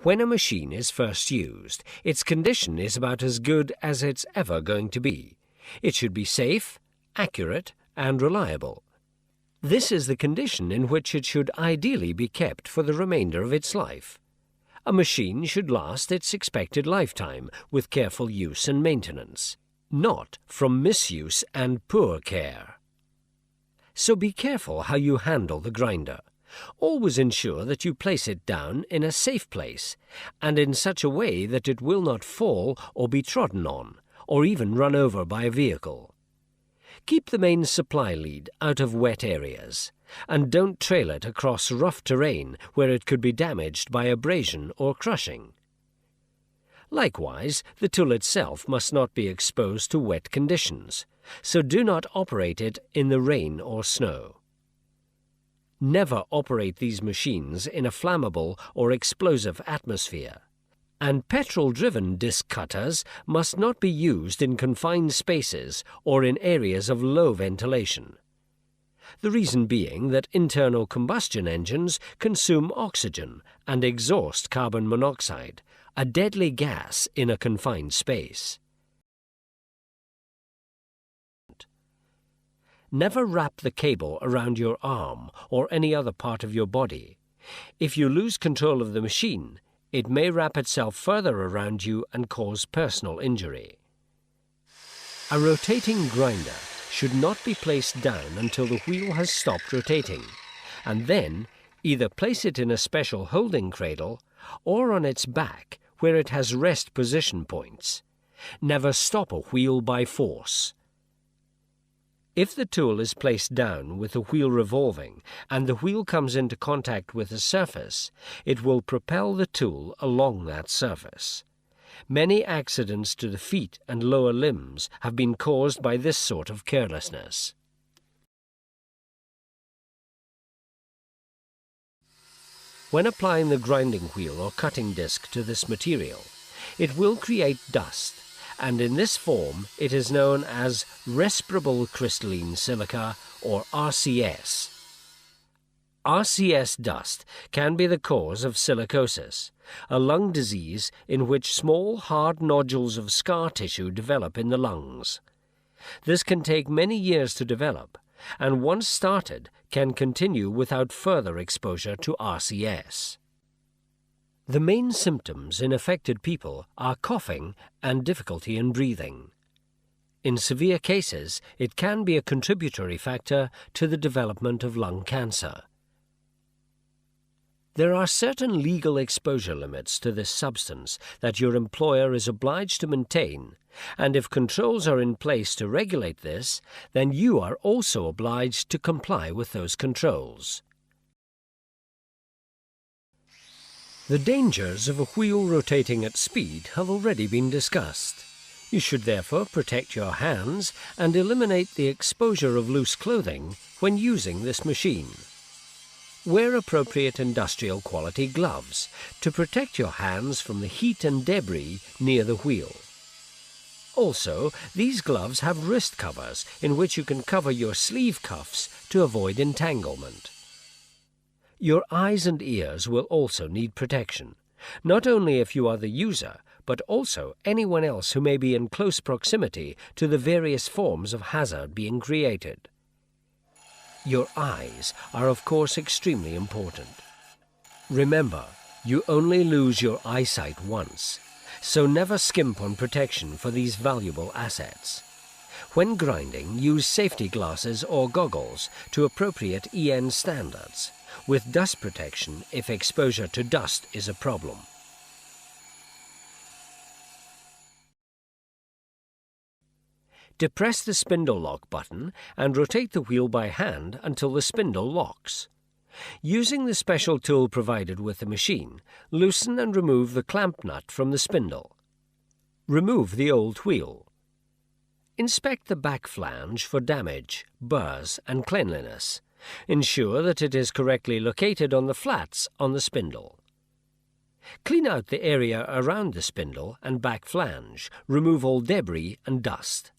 When a machine is first used, its condition is about as good as it's ever going to be. It should be safe, accurate, and reliable. This is the condition in which it should ideally be kept for the remainder of its life. A machine should last its expected lifetime with careful use and maintenance, not from misuse and poor care. So be careful how you handle the grinder. Always ensure that you place it down in a safe place and in such a way that it will not fall or be trodden on, or even run over by a vehicle. Keep the main supply lead out of wet areas, and don't trail it across rough terrain where it could be damaged by abrasion or crushing. Likewise, the tool itself must not be exposed to wet conditions, so do not operate it in the rain or snow. Never operate these machines in a flammable or explosive atmosphere. And petrol-driven disc cutters must not be used in confined spaces or in areas of low ventilation. The reason being that internal combustion engines consume oxygen and exhaust carbon monoxide, a deadly gas in a confined space. Never wrap the cable around your arm or any other part of your body. If you lose control of the machine, it may wrap itself further around you and cause personal injury. A rotating grinder should not be placed down until the wheel has stopped rotating, and then either place it in a special holding cradle or on its back where it has rest position points. Never stop a wheel by force. If the tool is placed down with the wheel revolving and the wheel comes into contact with a surface, it will propel the tool along that surface. Many accidents to the feet and lower limbs have been caused by this sort of carelessness. When applying the grinding wheel or cutting disc to this material, it will create dust, and in this form it is known as respirable crystalline silica, or RCS. RCS dust can be the cause of silicosis, a lung disease in which small hard nodules of scar tissue develop in the lungs. This can take many years to develop, and once started can continue without further exposure to RCS. The main symptoms in affected people are coughing and difficulty in breathing. In severe cases, it can be a contributory factor to the development of lung cancer. There are certain legal exposure limits to this substance that your employer is obliged to maintain, and if controls are in place to regulate this, then you are also obliged to comply with those controls. The dangers of a wheel rotating at speed have already been discussed. You should therefore protect your hands and eliminate the exposure of loose clothing when using this machine. Wear appropriate industrial quality gloves to protect your hands from the heat and debris near the wheel. Also, these gloves have wrist covers in which you can cover your sleeve cuffs to avoid entanglement. Your eyes and ears will also need protection, not only if you are the user, but also anyone else who may be in close proximity to the various forms of hazard being created. Your eyes are of course extremely important. Remember, you only lose your eyesight once, so never skimp on protection for these valuable assets. When grinding, use safety glasses or goggles to appropriate EN standards, with dust protection if exposure to dust is a problem. Depress the spindle lock button and rotate the wheel by hand until the spindle locks. Using the special tool provided with the machine, loosen and remove the clamp nut from the spindle. Remove the old wheel. Inspect the back flange for damage, burrs, and cleanliness. Ensure that it is correctly located on the flats on the spindle. Clean out the area around the spindle and back flange. Remove all debris and dust.